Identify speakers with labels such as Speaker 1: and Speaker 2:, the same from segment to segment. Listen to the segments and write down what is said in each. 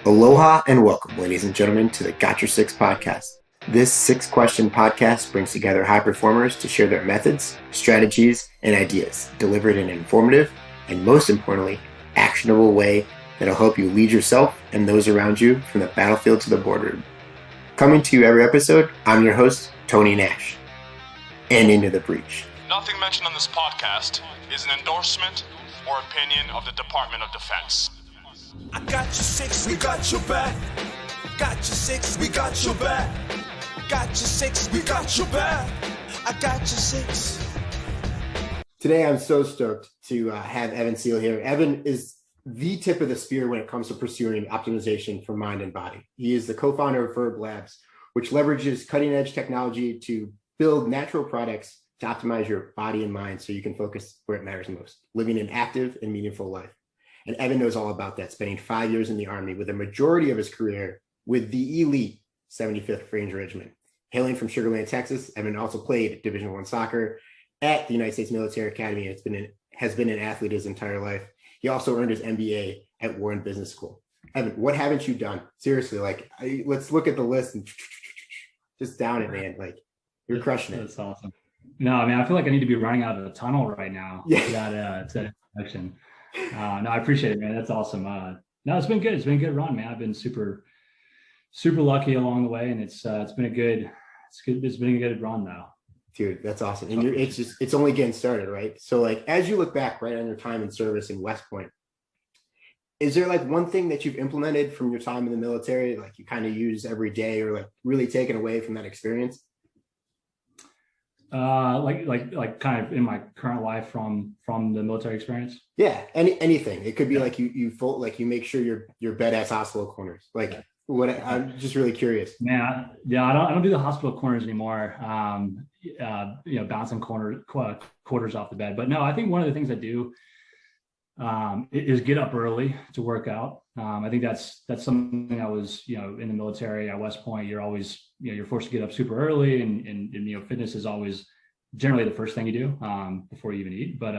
Speaker 1: Aloha and welcome, ladies and gentlemen, to the Got Your Six podcast. This six-question podcast brings together high performers to share their methods, strategies, and ideas, delivered in an informative and, most importantly, actionable way that'll help you lead yourself and those around you from the battlefield to the boardroom. Coming to you every episode, I'm your host, Tony Nash. And into the breach.
Speaker 2: Nothing mentioned on this podcast is an endorsement or opinion of the Department of Defense.
Speaker 3: I got your six, we got your back. Got your six, we got your back. Got your six, we got your back. I got your six.
Speaker 1: Today, I'm so stoked to have Evan Seale here. Evan is the tip of the spear when it comes to pursuing optimization for mind and body. He is the co-founder of VRB Labs, which leverages cutting-edge technology to build natural products to optimize your body and mind so you can focus where it matters most, living an active and meaningful life. And Evan knows all about that, spending 5 years in the Army with a majority of his career with the elite 75th Ranger Regiment. Hailing from Sugar Land, Texas, Evan also played Division I soccer at the United States Military Academy and has been an athlete his entire life. He also earned his MBA at Warren Business School. Evan, what haven't you done? Seriously, let's look at the list and just down it, man. You're crushing it.
Speaker 4: That's awesome. No, I mean, I feel like I need to be running out of the tunnel right now.
Speaker 1: Yeah.
Speaker 4: To that introduction. No, I appreciate it, man. That's awesome. No, it's been good. It's been a good run, man. I've been super lucky along the way, and it's been a good run though.
Speaker 1: Dude, that's awesome. And it's only getting started, right? So as you look back right on your time in service in West Point, is there one thing that you've implemented from your time in the military, you kind of use every day, or really taken away from that experience?
Speaker 4: Kind of in my current life from the military experience.
Speaker 1: Yeah, anything. It could be you make sure your bed has hospital corners. What I'm just really curious.
Speaker 4: Man, I don't do the hospital corners anymore. Bouncing quarters off the bed. But no, I think one of the things I do is get up early to work out. I think that's something I was, in the military at West Point. You're always, you're forced to get up super early, and fitness is always generally the first thing you do before you even eat. But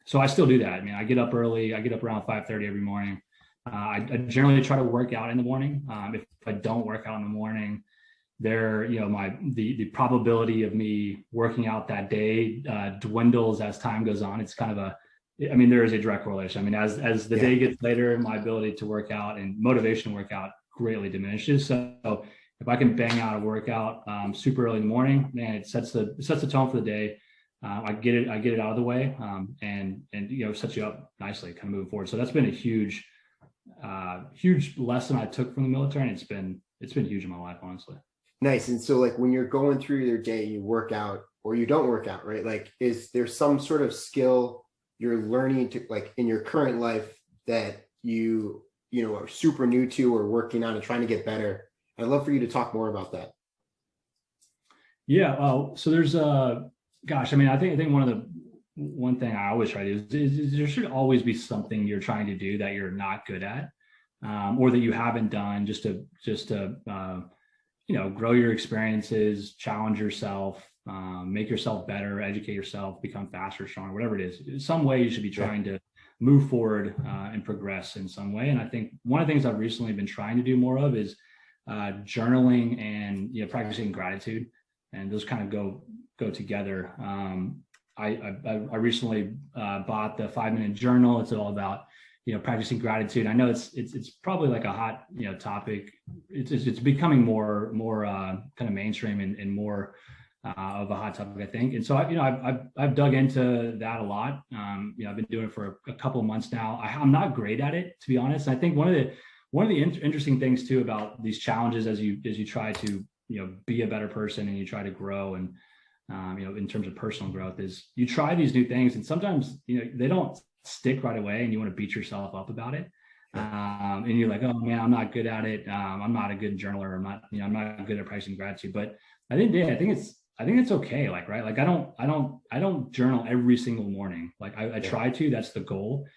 Speaker 4: so I still do that. I mean, I get up early. I get up around 5:30 every morning. I generally try to work out in the morning. If I don't work out in the morning, the probability of me working out that day dwindles as time goes on. It's kind of there is a direct correlation. I mean, as the day gets later, my ability to work out and motivation to work out greatly diminishes. So if I can bang out a workout super early in the morning, man, it sets the tone for the day. I get it out of the way, and sets you up nicely, kind of moving forward. So that's been a huge lesson I took from the military, and it's been huge in my life, honestly.
Speaker 1: Nice. And so when you're going through your day, you work out or you don't work out, right? Is there some sort of skill you're learning to in your current life that you are super new to or working on and trying to get better? I'd love for you to talk more about that.
Speaker 4: Yeah. So there's I think one thing I always try to do is there should always be something you're trying to do that you're not good at, or that you haven't done, just to grow your experiences, challenge yourself, make yourself better, educate yourself, become faster, stronger, whatever it is. In some way, you should be trying to move forward and progress in some way. And I think one of the things I've recently been trying to do more of is journaling and practicing gratitude, and those kind of go together. I recently bought the 5-minute journal. It's all about practicing gratitude. I know it's probably a hot topic. It's becoming more kind of mainstream and more of a hot topic, I think. And so I've dug into that a lot. I've been doing it for a couple of months now. I'm not great at it, to be honest. I think one of the interesting things too about these challenges as you try to be a better person and you try to grow and in terms of personal growth, is you try these new things, and sometimes they don't stick right away, and you want to beat yourself up about it. And you're like, oh man, I'm not good at it. I'm not a good journaler. I'm not good at practicing gratitude. But I think it's okay. Right. I don't journal every single morning. I try to. That's the goal.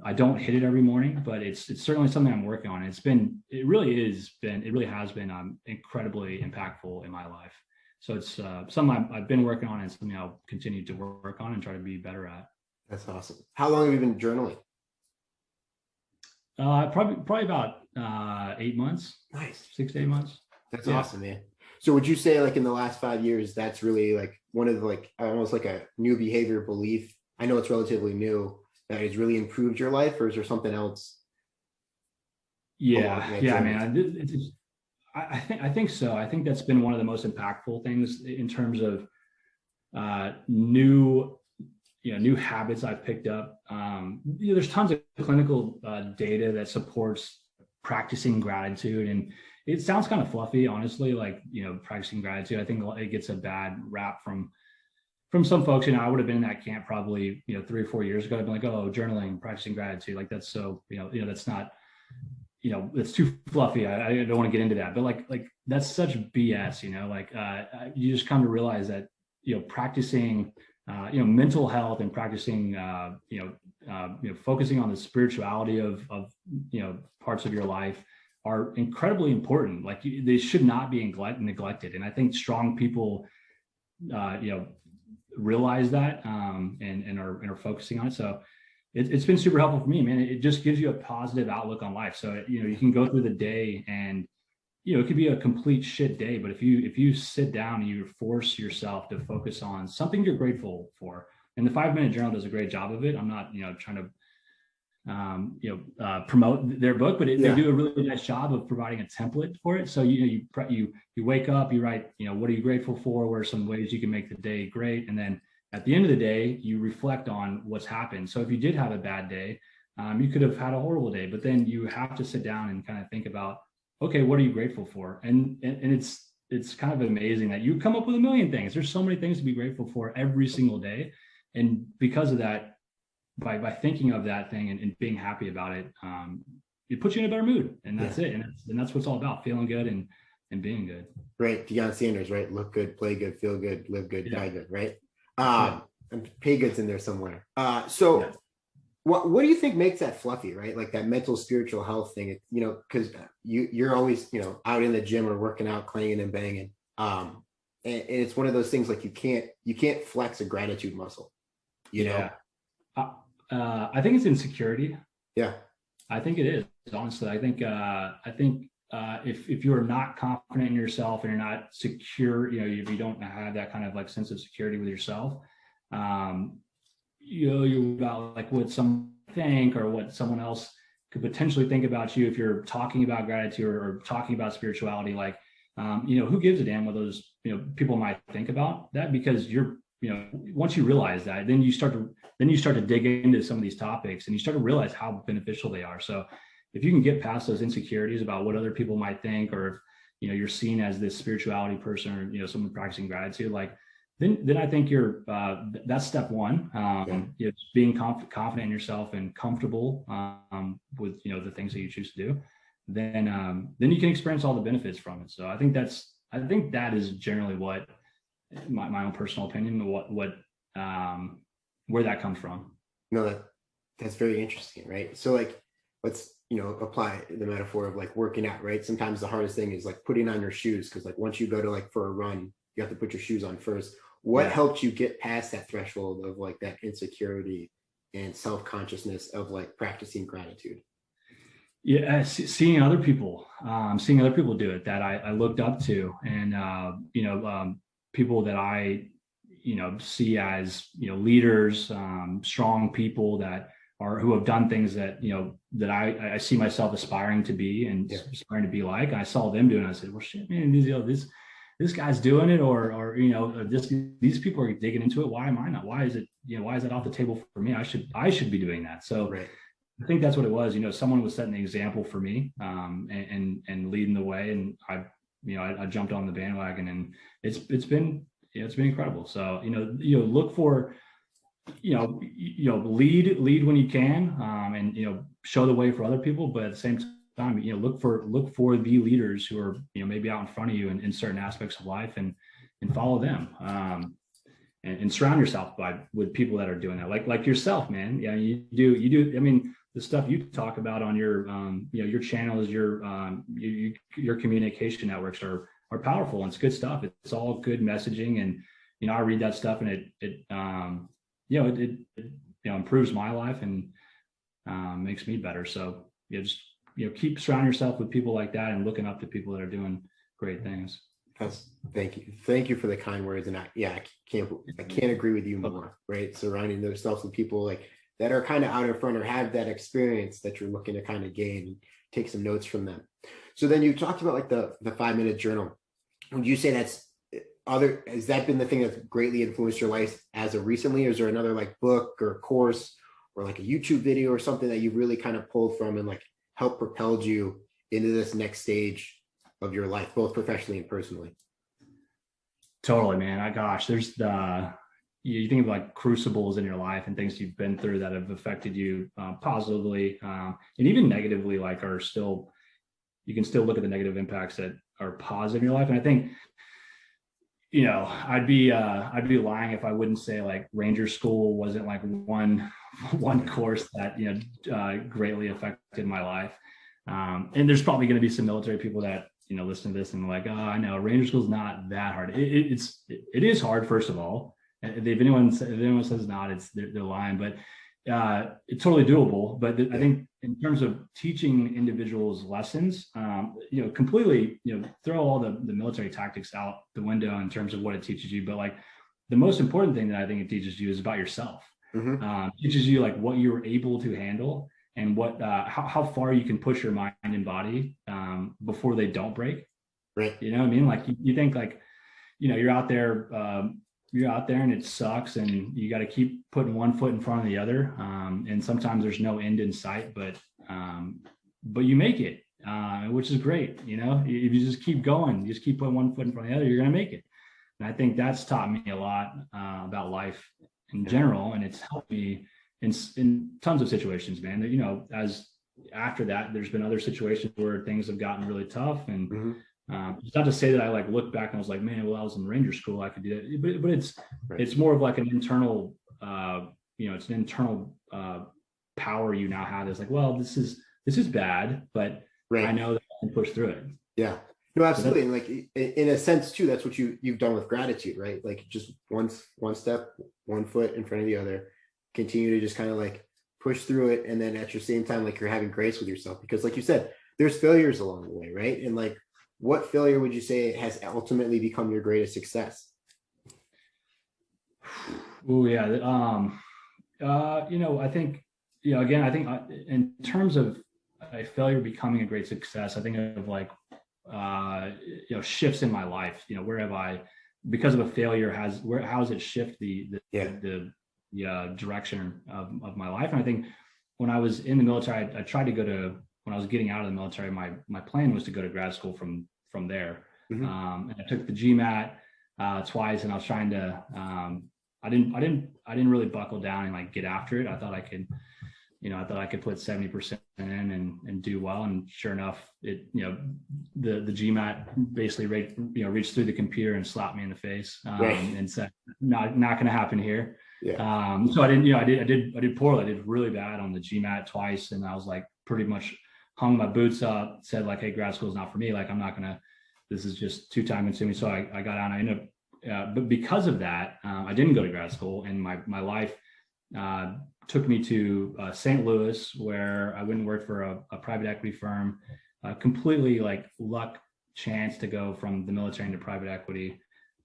Speaker 4: I don't hit it every morning, but it's certainly something I'm working on. It really has been incredibly impactful in my life. So it's something I've been working on, and something I'll continue to work on and try to be better at.
Speaker 1: That's awesome. How long have you been journaling?
Speaker 4: Probably about 8 months.
Speaker 1: Nice.
Speaker 4: 6 to 8 months.
Speaker 1: That's awesome, man. So would you say like in the last 5 years, that's really like one of the like almost like a new behavior belief? I know it's relatively new that has really improved your life, or is there something else?
Speaker 4: Yeah. I mean, I think so. I think that's been one of the most impactful things in terms of new habits I've picked up. There's tons of clinical data that supports practicing gratitude, and it sounds kind of fluffy, honestly, like, practicing gratitude. I think it gets a bad rap from some folks. I would have been in that camp probably, 3 or 4 years ago. I'd been like, oh, journaling, practicing gratitude. Like that's so, that's not, it's too fluffy. I don't want to get into that, but like that's such BS, you just come to realize that, practicing, mental health and practicing, focusing on the spirituality of parts of your life are incredibly important. Like they should not be neglected. And I think strong people, realize that and are focusing on it. So it's been super helpful for me, man. It just gives you a positive outlook on life. So, you can go through the day and, it could be a complete shit day, but if you sit down and you force yourself to focus on something you're grateful for, and the 5-minute journal does a great job of it. I'm not, trying to, promote their book, but they do a really nice job of providing a template for it. So, you wake up, you write, what are you grateful for? What are some ways you can make the day great? And then at the end of the day, you reflect on what's happened. So if you did have a bad day, you could have had a horrible day, but then you have to sit down and kind of think about, okay, what are you grateful for? And it's kind of amazing that you come up with a million things. There's so many things to be grateful for every single day. And because of that, by thinking of that thing and being happy about it, it puts you in a better mood. And that's it. And that's what it's all about, feeling good and being good.
Speaker 1: Right. Deion Sanders, right? Look good, play good, feel good, live good, die good, right? And pay good's in there somewhere. What do you think makes that fluffy, right? Like that mental spiritual health thing, because you're always, out in the gym or working out, clanging and banging. And it's one of those things like you can't flex a gratitude muscle, know?
Speaker 4: I think it's insecurity.
Speaker 1: Yeah.
Speaker 4: I think it is, honestly. I think if you're not confident in yourself and you're not secure, if you don't have that kind of like sense of security with yourself, you're about like what someone think or what someone else could potentially think about you if you're talking about gratitude or talking about spirituality. Like, who gives a damn what those people might think about that? Because you're, once you realize that, then you start to dig into some of these topics and you start to realize how beneficial they are. So if you can get past those insecurities about what other people might think, or if you're seen as this spirituality person or someone practicing gratitude, like then I think you're that's step one. Being confident in yourself and comfortable with the things that you choose to do. Then you can experience all the benefits from it. So I think that is generally what my own personal opinion, what where that comes from.
Speaker 1: No, that's very interesting, right? So like let's apply the metaphor of like working out, right? Sometimes the hardest thing is like putting on your shoes, because like once you go to like for a run, you have to put your shoes on first. What helped you get past that threshold of like that insecurity and self-consciousness of like practicing gratitude?
Speaker 4: Yeah, seeing other people do it that I looked up to, and people that I see as leaders, strong people who have done things that that I see myself aspiring to be and aspiring to be like. I saw them doing it. I said, well, shit, man, this guy's doing it, or these people are digging into it. Why am I not? Why is it off the table for me? I should be doing that. So I think that's what it was. Someone was setting the example for me, and leading the way, and I jumped on the bandwagon, and it's been incredible. So look for lead when you can, and show the way for other people, but at the same time, look for the leaders who are maybe out in front of you in certain aspects of life, and follow them, and surround yourself with people that are doing that, like yourself, man. Yeah, you do. I mean, the stuff you talk about on your your channels, your communication networks are powerful, and it's good stuff. It's all good messaging, and I read that stuff, and it improves my life and makes me better. So just, keep surrounding yourself with people like that and looking up to people that are doing great things.
Speaker 1: Thank you for the kind words. And I can't agree with you more, right? Surrounding themselves with people like that are kind of out in front or have that experience that you're looking to kind of gain and take some notes from them. So then you talked about like the 5-minute journal. Would you say has that been the thing that's greatly influenced your life as of recently? Or is there another like book or course or like a YouTube video or something that you've really kind of pulled from and like helped propelled you into this next stage of your life, both professionally and personally?
Speaker 4: Totally, man. There's you think of like crucibles in your life and things you've been through that have affected you positively and even negatively, like you can still look at the negative impacts that are positive in your life. And I think, I'd be lying if I wouldn't say like Ranger School wasn't like one course that, greatly affected my life. And there's probably going to be some military people that, listen to this and like, oh, I know Ranger School is not that hard. It is hard, first of all. If anyone says not, they're lying, but it's totally doable. But I think in terms of teaching individuals lessons, completely, throw all the military tactics out the window in terms of what it teaches you. But like the most important thing that I think it teaches you is about yourself. It teaches you like what you're able to handle and what how far you can push your mind and body before they don't break.
Speaker 1: Right.
Speaker 4: You know what I mean? Like you think like, you're out there and it sucks and you got to keep putting one foot in front of the other. And sometimes there's no end in sight, but you make it, which is great. If you just keep going, you just keep putting one foot in front of the other, you're going to make it. And I think that's taught me a lot about life in general. And it's helped me in tons of situations, man, that, as after that, there's been other situations where things have gotten really tough and, it's not to say that I like looked back and I was like, man, well, I was in Ranger School, I could do that. But it's more of like an internal, it's an internal power you now have. It's like, well, this is bad, but I know that I can push through it.
Speaker 1: Yeah, no, absolutely. And like in a sense too, that's what you've done with gratitude, right? Like just one step, one foot in front of the other, continue to just kind of like push through it. And then at your same time, like you're having grace with yourself, because like you said, there's failures along the way, right? And like, what failure would you say has ultimately become your greatest success?
Speaker 4: Oh yeah. I think, again, I think in terms of a failure becoming a great success, I think of like, shifts in my life, where have I, because of a failure how has it shifted the direction of my life? And I think when I was in the military, I tried to go to, when I was getting out of the military, my plan was to go to grad school from there. And I took the GMAT twice, and I was trying to. I didn't really buckle down and like get after it. I thought I could, put 70% in and do well. And sure enough, the GMAT basically reached through the computer and slapped me in the face and said, not going to happen here.
Speaker 1: Yeah.
Speaker 4: So I didn't. I did poorly. I did really bad on the GMAT twice, and I was like pretty much hung my boots up, said like, hey, grad school is not for me. Like, I'm not gonna, this is just too time consuming. So I got out and I ended up, but because of that, I didn't go to grad school, and my life took me to St. Louis, where I went and worked for a private equity firm, completely like luck chance to go from the military into private equity.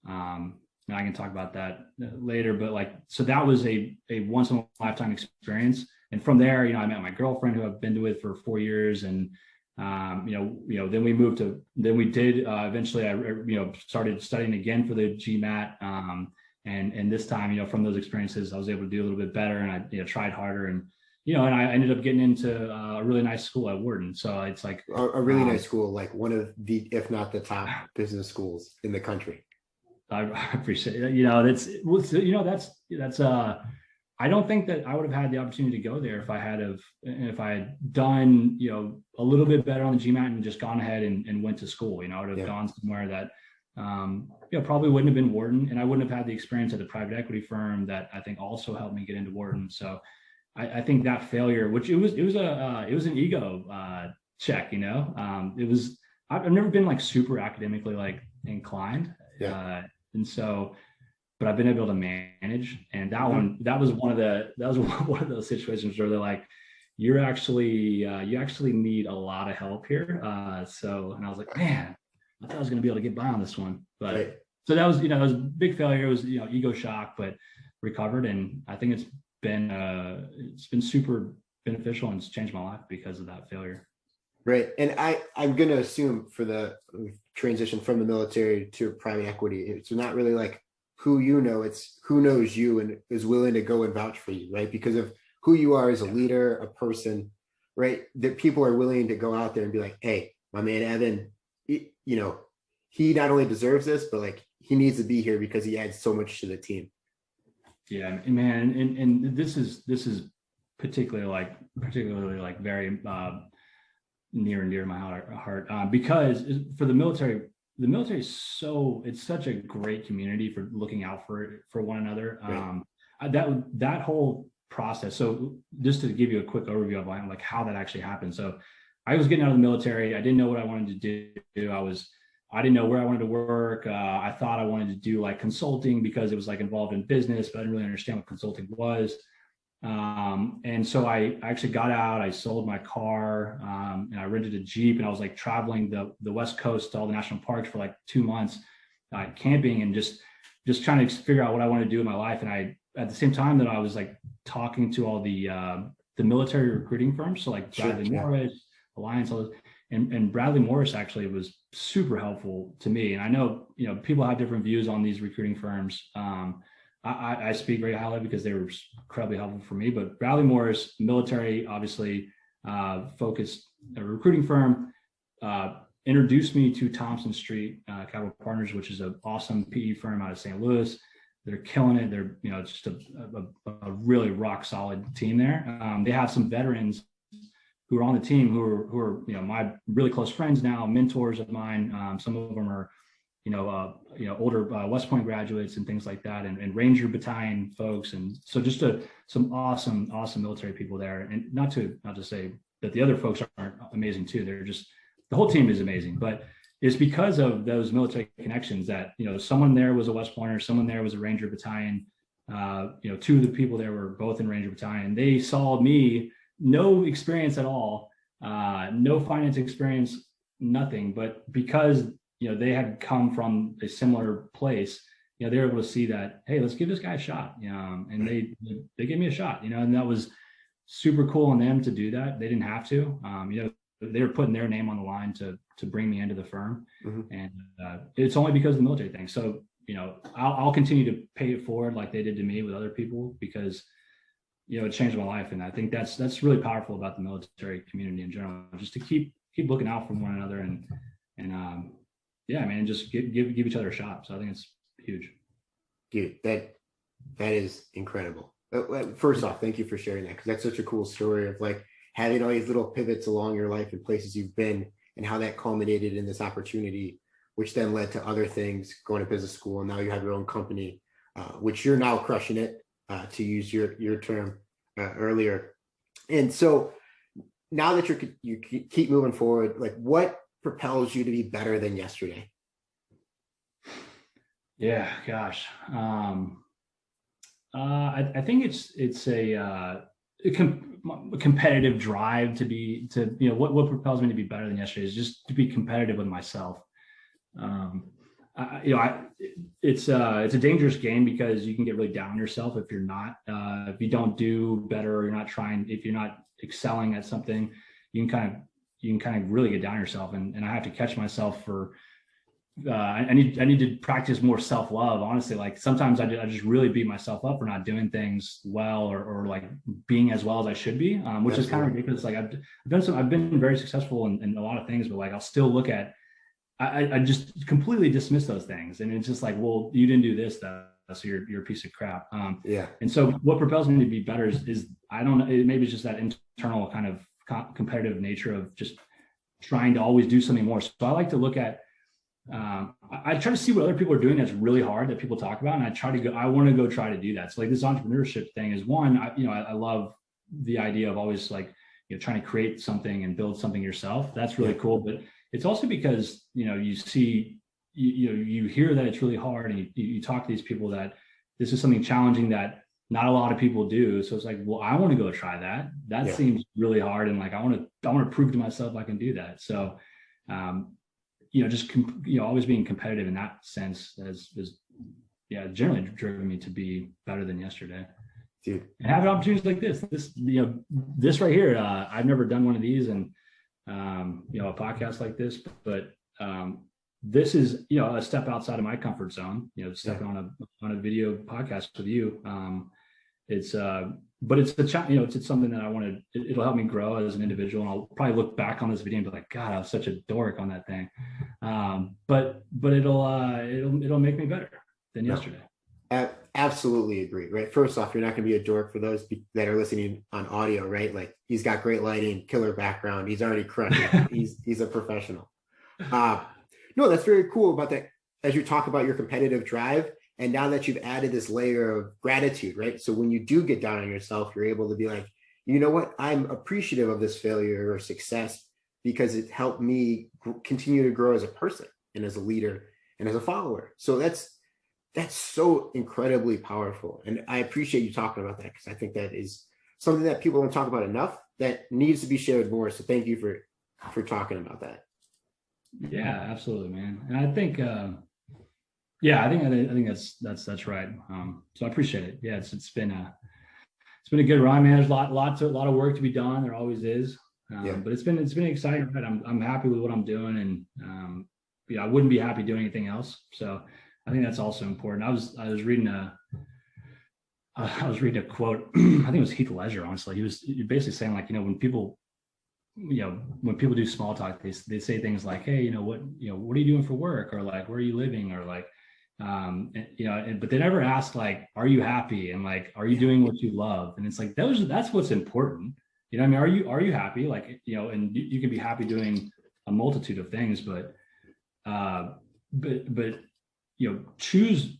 Speaker 4: And I can talk about that later, but like, so that was a once in a lifetime experience. And from there, I met my girlfriend, who I've been with for 4 years. And, then we did, eventually I started studying again for the GMAT. And this time, from those experiences, I was able to do a little bit better, and I tried harder, and, and I ended up getting into a really nice school at Wharton. So it's like
Speaker 1: a really nice school, like one of the, if not the top business schools in the country.
Speaker 4: I appreciate it. That's I don't think that I would have had the opportunity to go there if I had done, a little bit better on the GMAT and just gone ahead and went to school. I would have gone somewhere that, probably wouldn't have been Wharton, and I wouldn't have had the experience at the private equity firm that I think also helped me get into Wharton. So I think that failure, which it was an ego check, I've never been like super academically like inclined. And so, but I've been able to manage. And that was one of those situations where they're like, you actually need a lot of help here. And I was like, man, I thought I was going to be able to get by on this one, but
Speaker 1: Right.
Speaker 4: so that was, it was a big failure. It was, ego shock, but recovered. And I think it's been super beneficial, and it's changed my life because of that failure.
Speaker 1: Right. And I'm going to assume for the transition from the military to private equity, it's not really like who you know, it's who knows you and is willing to go and vouch for you, right? Because of who you are as a leader, a person, right? That people are willing to go out there and be like, hey, my man, Evan, he not only deserves this, but like he needs to be here because he adds so much to the team.
Speaker 4: Yeah, man. And this is particularly like very near and dear to my heart, because for the military it's such a great community for looking out for one another. Right. That whole process. So just to give you a quick overview of like how that actually happened. So I was getting out of the military. I didn't know what I wanted to do. I didn't know where I wanted to work. I thought I wanted to do like consulting because it was like involved in business, but I didn't really understand what consulting was. And so I actually got out, I sold my car, and I rented a Jeep, and I was like traveling the West Coast to all the national parks for like 2 months, camping and just trying to figure out what I wanted to do in my life. And at the same time that I was like talking to all the military recruiting firms. So like Bradley Morris, Alliance, all those, and Bradley Morris actually was super helpful to me. And I know, people have different views on these recruiting firms. I speak very highly because they were incredibly helpful for me, but Bradley Morris, military, obviously focused recruiting firm, introduced me to Thompson Street Capital Partners, which is an awesome PE firm out of St. Louis. They're killing it. They're, just a really rock solid team there. They have some veterans who are on the team who are my really close friends now, mentors of mine. Some of them are older West Point graduates and things like that, and Ranger Battalion folks. And so just some awesome military people there. And not to say that the other folks aren't amazing too. They're just, the whole team is amazing, but it's because of those military connections that, someone there was a West Pointer, someone there was a Ranger Battalion. Two of the people there were both in Ranger Battalion. They saw me, no experience at all, no finance experience, nothing, but because they had come from a similar place, they were able to see that, hey, let's give this guy a shot. And they gave me a shot, and that was super cool on them to do that. They didn't have to, they were putting their name on the line to bring me into the firm. Mm-hmm. And it's only because of the military thing. So, I'll continue to pay it forward like they did to me with other people, because, it changed my life. And I think that's really powerful about the military community in general, just to keep looking out for one another and yeah, man, just give each other a shot. So I think it's huge.
Speaker 1: Dude, that is incredible. First off, thank you for sharing that, because that's such a cool story of like having all these little pivots along your life and places you've been, and how that culminated in this opportunity, which then led to other things, going to business school, and now you have your own company, which you're now crushing it, to use your term earlier. And so now that you keep moving forward, like what propels you to be better than yesterday?
Speaker 4: Yeah, gosh. I think it's a competitive drive to what propels me to be better than yesterday is just to be competitive with myself. It's a dangerous game, because you can get really down on yourself if you don't do better, or you're not trying, if you're not excelling at something, you can kind of really get down on yourself. And I have to catch myself for, I need to practice more self-love. Honestly, like sometimes I just really beat myself up for not doing things well, or like being as well as I should be, which is kind of ridiculous. Like I've been very successful in a lot of things, but like I'll still look at, I just completely dismiss those things. And it's just like, well, you didn't do this, though, so you're a piece of crap.
Speaker 1: Yeah. And
Speaker 4: so what propels me to be better is I don't know, maybe it's just that internal kind of competitive nature of just trying to always do something more. So I like to look at, I try to see what other people are doing that's really hard that people talk about, and I want to go try to do that. So like this entrepreneurship thing is one, I love the idea of always like, trying to create something and build something yourself. That's really cool. But it's also because, you see, you hear that it's really hard, and you talk to these people that this is something challenging that not a lot of people do. So it's like, well, I want to go try that. That seems really hard. And like, I want to prove to myself I can do that. So, just, always being competitive in that sense has generally driven me to be better than yesterday.
Speaker 1: Dude.
Speaker 4: And having opportunities like this right here, I've never done one of these, and, a podcast like this, but this is, a step outside of my comfort zone, stepping on a video podcast with you. But it's it's something that I want to, it'll help me grow as an individual. And I'll probably look back on this video and be like, God, I was such a dork on that thing. But it'll make me better than yesterday.
Speaker 1: Absolutely agree. Right. First off, you're not going to be a dork for those that are listening on audio, right? Like, he's got great lighting, killer background. He's already crushed it. He's a professional. No, that's very cool about that. As you talk about your competitive drive, and now that you've added this layer of gratitude, right? So when you do get down on yourself, you're able to be like, you know what? I'm appreciative of this failure or success because it helped me continue to grow as a person and as a leader and as a follower. So that's so incredibly powerful. And I appreciate you talking about that, because I think that is something that people don't talk about enough that needs to be shared more. So thank you for talking about that. Yeah,
Speaker 4: absolutely, man. And I think, I think that's right. So I appreciate it. Yeah, it's been a good run, man. There's a lot of work to be done. There always is. But it's been exciting. Right? I'm happy with what I'm doing, and I wouldn't be happy doing anything else. So I think that's also important. I was reading a quote. I think it was Heath Ledger. Honestly, he was basically saying, like, when people do small talk, they say things like, hey, what are you doing for work, or like, where are you living, or like, but they never ask, like, are you happy, and like, are you doing what you love? And it's like, that's what's important. I mean, are you happy? Like, and you can be happy doing a multitude of things, but choose,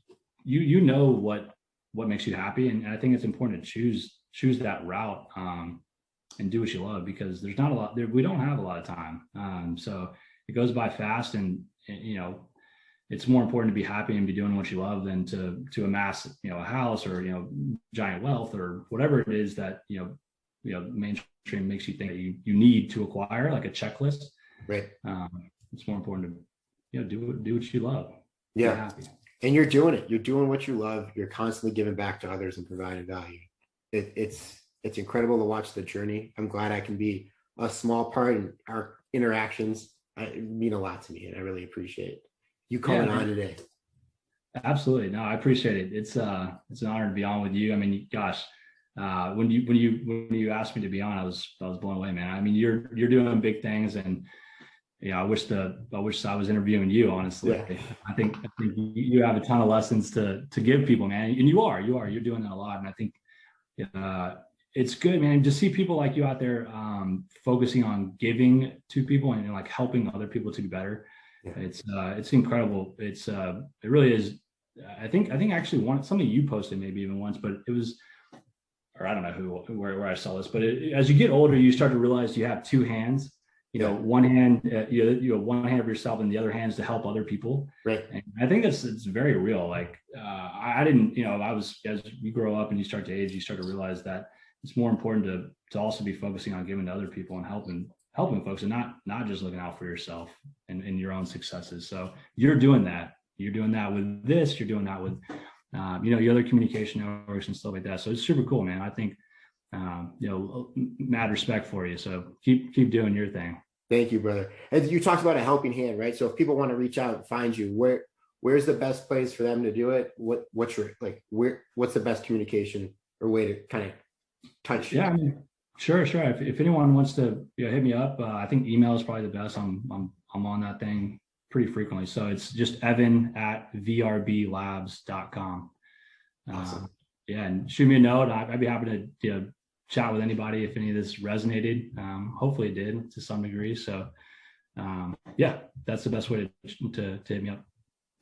Speaker 4: what makes you happy. And I think it's important to choose that route, and do what you love, because there's not a lot there. We don't have a lot of time. So it goes by fast, and it's more important to be happy and be doing what you love than to amass, a house or, giant wealth or whatever it is that, mainstream makes you think that you need to acquire, like a checklist.
Speaker 1: Right.
Speaker 4: It's more important to, do what you love.
Speaker 1: Yeah.
Speaker 4: Be happy.
Speaker 1: And you're doing it. You're doing what you love. You're constantly giving back to others and providing value. It's incredible to watch the journey. I'm glad I can be a small part in our interactions. It mean a lot to me, and I really appreciate you coming on today.
Speaker 4: Absolutely. No, I appreciate it. It's an honor to be on with you. I mean, gosh, when you asked me to be on, I was blown away, man. I mean, you're doing big things, and I wish I was interviewing you, honestly. Yeah. I think you have a ton of lessons to give people, man. And you're doing that a lot. And I think it's good, man, to see people like you out there, focusing on giving to people and like helping other people to be better. Yeah. It's incredible. It really is. I think actually something you posted maybe even once, but it was, or I don't know where I saw this, but as you get older, you start to realize you have two hands. One hand, one hand of yourself, and the other hand is to help other people.
Speaker 1: Right.
Speaker 4: And I think it's very real. Like, I didn't, as you grow up and you start to age, you start to realize that it's more important to also be focusing on giving to other people and helping folks, and not just looking out for yourself and your own successes. So you're doing that. You're doing that with this. You're doing that with, your other communication networks and stuff like that. So it's super cool, man. I think, mad respect for you. So keep doing your thing.
Speaker 1: Thank you, brother. And you talked about a helping hand, right? So if people want to reach out and find you, where's the best place for them to do it? What's the best communication or way to kind of touch you?
Speaker 4: Yeah, I mean, sure. If anyone wants to hit me up, I think email is probably the best. I'm on that thing pretty frequently. So it's just evan@vrblabs.com.
Speaker 1: Awesome.
Speaker 4: And shoot me a note. I'd be happy to chat with anybody if any of this resonated. Hopefully it did to some degree. So that's the best way to hit me up.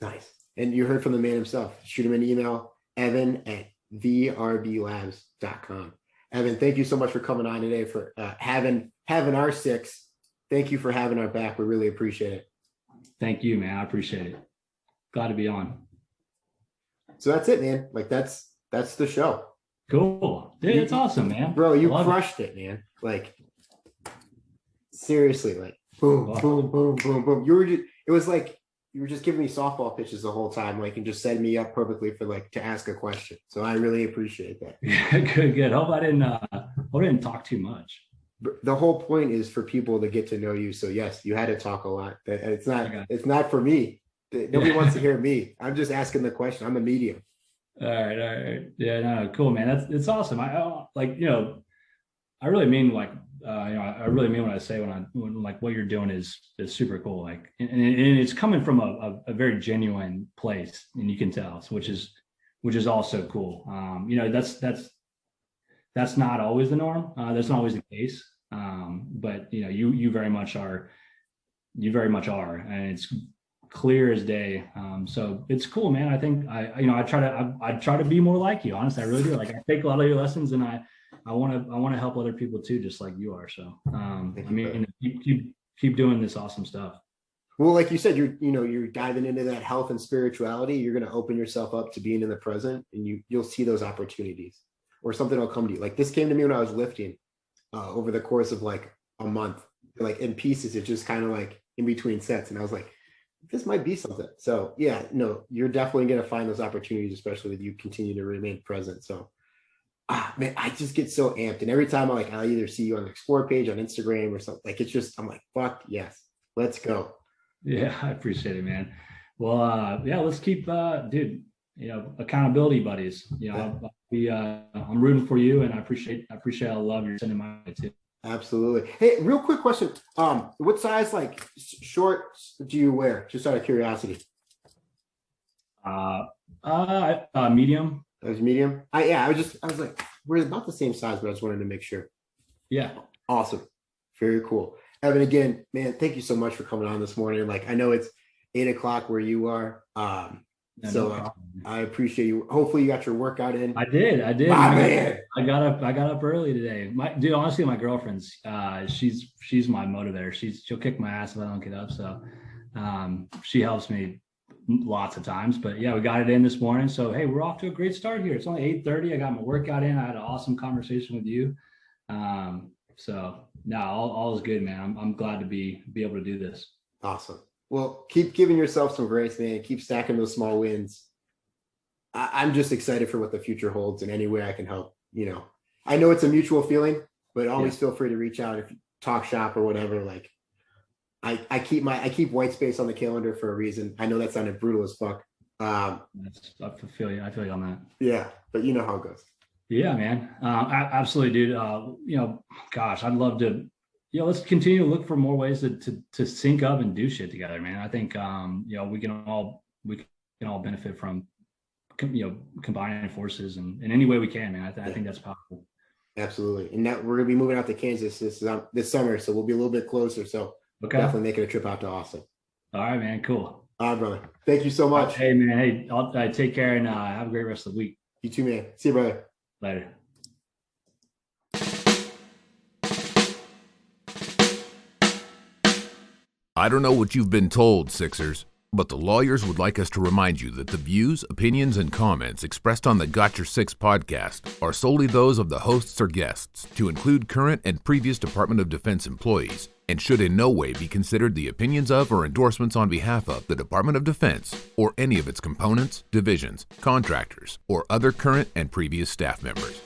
Speaker 1: Nice. And you heard from the man himself. Shoot him an email, evan@vrblabs.com. Evan, thank you so much for coming on today, for having our six. Thank you for having our back. We really appreciate it.
Speaker 4: Thank you, man. I appreciate it. Glad to be on.
Speaker 1: So that's it, man. Like that's the show.
Speaker 4: Cool. Dude, it's awesome, man.
Speaker 1: Bro, you
Speaker 4: Love
Speaker 1: crushed it, man. Like, seriously, like, boom,
Speaker 4: Wow.
Speaker 1: boom, boom, boom, boom. It was like you were just giving me softball pitches the whole time, like, and just setting me up perfectly for like to ask a question. So I really appreciate that.
Speaker 4: Yeah, good. Hope I didn't talk too much.
Speaker 1: The whole point is for people to get to know you. So yes, you had to talk a lot. It's not for me. Nobody wants to hear me. I'm just asking the question. I'm a medium.
Speaker 4: All right. Yeah, no, cool, man. It's awesome. I like, I really mean like, I really mean what I say when like what you're doing is super cool. Like, and it's coming from a very genuine place, and you can tell, so, which is also cool. That's not always the norm. That's not always the case. But you very much are, and it's clear as day. So it's cool, man. I think I try to be more like you. Honestly, I really do. Like, I take a lot of your lessons, and I want to help other people too, just like you are. So keep doing this awesome stuff.
Speaker 1: Well, like you said, you're diving into that health and spirituality. You're going to open yourself up to being in the present, and you'll see those opportunities, or something will come to you. Like, this came to me when I was lifting over the course of like a month, like in pieces. It just kind of like in between sets, and I was like, this might be something. So yeah, no, you're definitely going to find those opportunities, especially with you continue to remain present. So man, I just get so amped. And every time I'll either see you on the Explore page on Instagram or something, like, it's just, I'm like, fuck yes, let's go.
Speaker 4: Yeah, I appreciate it, man. Well, yeah, let's keep, dude, accountability buddies. I'm rooting for you, and I appreciate all the love you're sending my way too.
Speaker 1: Absolutely. Hey, real quick question. What size, like, shorts do you wear? Just out of curiosity.
Speaker 4: Medium.
Speaker 1: That was medium. I was like, we're about the same size, but I just wanted to make sure.
Speaker 4: Yeah.
Speaker 1: Awesome. Very cool. Evan, again, man, thank you so much for coming on this morning. Like, I know it's 8:00 where you are. I appreciate you. Hopefully you got your workout in.
Speaker 4: I did.
Speaker 1: Man.
Speaker 4: I got up early today. Honestly, my girlfriend's she's my motivator. She'll kick my ass if I don't get up. So she helps me lots of times. But yeah, we got it in this morning. So hey, we're off to a great start here. It's only 8:30. I got my workout in. I had an awesome conversation with you. So no, all is good, man. I'm glad to be able to do this.
Speaker 1: Awesome. Well, keep giving yourself some grace, man. Keep stacking those small wins. I'm just excited for what the future holds, in any way I can help. I know it's a mutual feeling, but always feel free to reach out if you talk shop or whatever. Like, I keep white space on the calendar for a reason. I know that sounded brutal as fuck.
Speaker 4: I feel you on that.
Speaker 1: Yeah, but you know how it goes.
Speaker 4: Yeah, man. Absolutely, dude. Gosh, I'd love to. Let's continue to look for more ways to sync up and do shit together, man. I think we can all benefit from combining forces in any way we can, man. I think that's powerful. Absolutely.
Speaker 1: And now we're gonna be moving out to Kansas this summer, so we'll be a little bit closer. So definitely making a trip out to Austin.
Speaker 4: All right, man. Cool.
Speaker 1: All right, brother. Thank you so much.
Speaker 4: Hey, man. Hey, I'll take care, and have a great rest of the week.
Speaker 1: You too, man. See you, brother.
Speaker 4: Later.
Speaker 5: I don't know what you've been told, Sixers, but the lawyers would like us to remind you that the views, opinions, and comments expressed on the Got Your Six podcast are solely those of the hosts or guests, to include current and previous Department of Defense employees, and should in no way be considered the opinions of or endorsements on behalf of the Department of Defense or any of its components, divisions, contractors, or other current and previous staff members.